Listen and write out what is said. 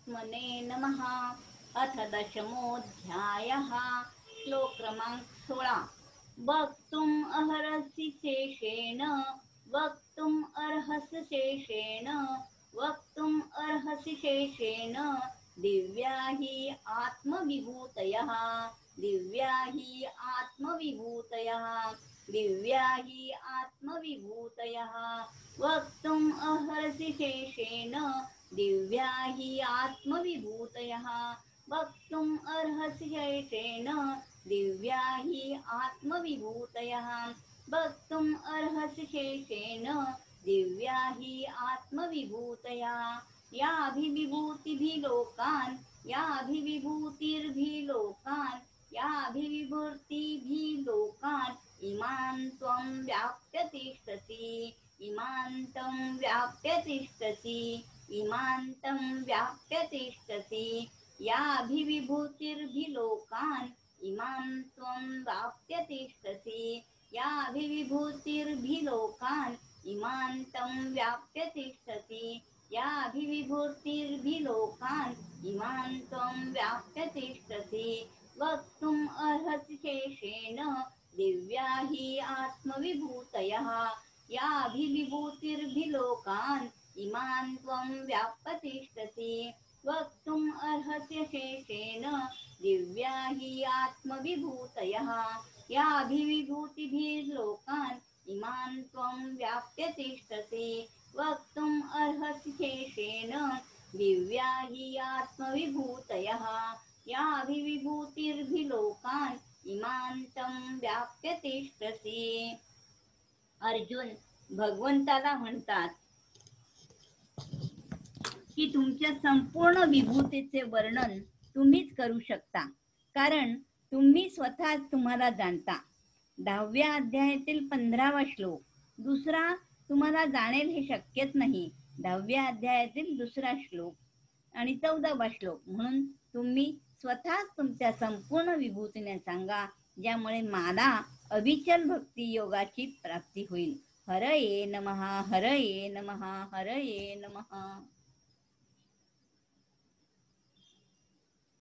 परमात्मने नमः। अथ दशमोऽध्यायः। श्लोक क्रमांक 16। वक्तुम् अर्हसि शेषेण, वक्तुम् अर्हसि शेषेण, वक्तुम् अर्हसि शेषेण, दिव्या हि आत्मविभूतयः, दिव्या हि आत्मविभूतयः, दिव्या हि आत्मविभूतयः। वक्तुम् अर्हसि शेषेण, दिव्या हि आत्मविभूतयः, वक्तुम् अर्हसि शेषेण, दिव्या हि आत्मविभूतयः, वक्तुम् अर्हसि शेषेण, दिव्या हि आत्मविभूतयः। याभिविभूतिभिलोकान्, याभिविभूतिर्भिलोकान्, याभिविभूतिभिलोकान्, इमान् त्वं व्याप्य तिष्ठसि, इमान् तं व्याप्य तिष्ठसि, इमान् तं व्याप्य तिष्ठसि। याभिविभूतिर्भिलोकान्, इमान् त्वं व्याप्य तिष्ठसि, याभिविभूतिर्भिलोकान्, इमान् तं व्याप्य तिष्ठसि। याभिविभूतिर्भिलोकान्, इमान् त्वं व्याप्य तिष्ठसि। वक्तुम् अर्हसि शेषेण, दिव्या हि आत्मविभूतयः, याभिविभूतिर्भिलोकान्, इमान् त्वं व्याप्य तिष्ठसि। वक्तुम् अर्हसि शेषेण, दिव्या हि आत्मविभूतयः, याभिविभूतिभिर्लोकान्, इमान् त्वं व्याप्य तिष्ठसि। वक्तुम् अर्हसि शेषेण, दिव्या हि आत्मविभूतयः, याभिविभूतिर्भिलोकान्, इमान् तं व्याप्य तिष्ठसि। अर्जुन भगवंताला म्हणतात की तुमच्या संपूर्ण विभूतीचे वर्णन तुम्हीच करू शकता, कारण तुम्ही स्वतःच तुम्हाला जाणता. 10व्या अध्यायातील 15वा श्लोक. दुसरा तुम्हाला जाणेल हे शक्यच नाही. 10व्या अध्यायातील दुसरा श्लोक आणि 14वा श्लोक. म्हणून तुम्ही स्वतःच तुमच्या संपूर्ण विभूतीने सांगा, ज्यामुळे मला अविचल भक्ती योगाची प्राप्ती होईल. हरये नमः, हरये नमः, हरये नमः.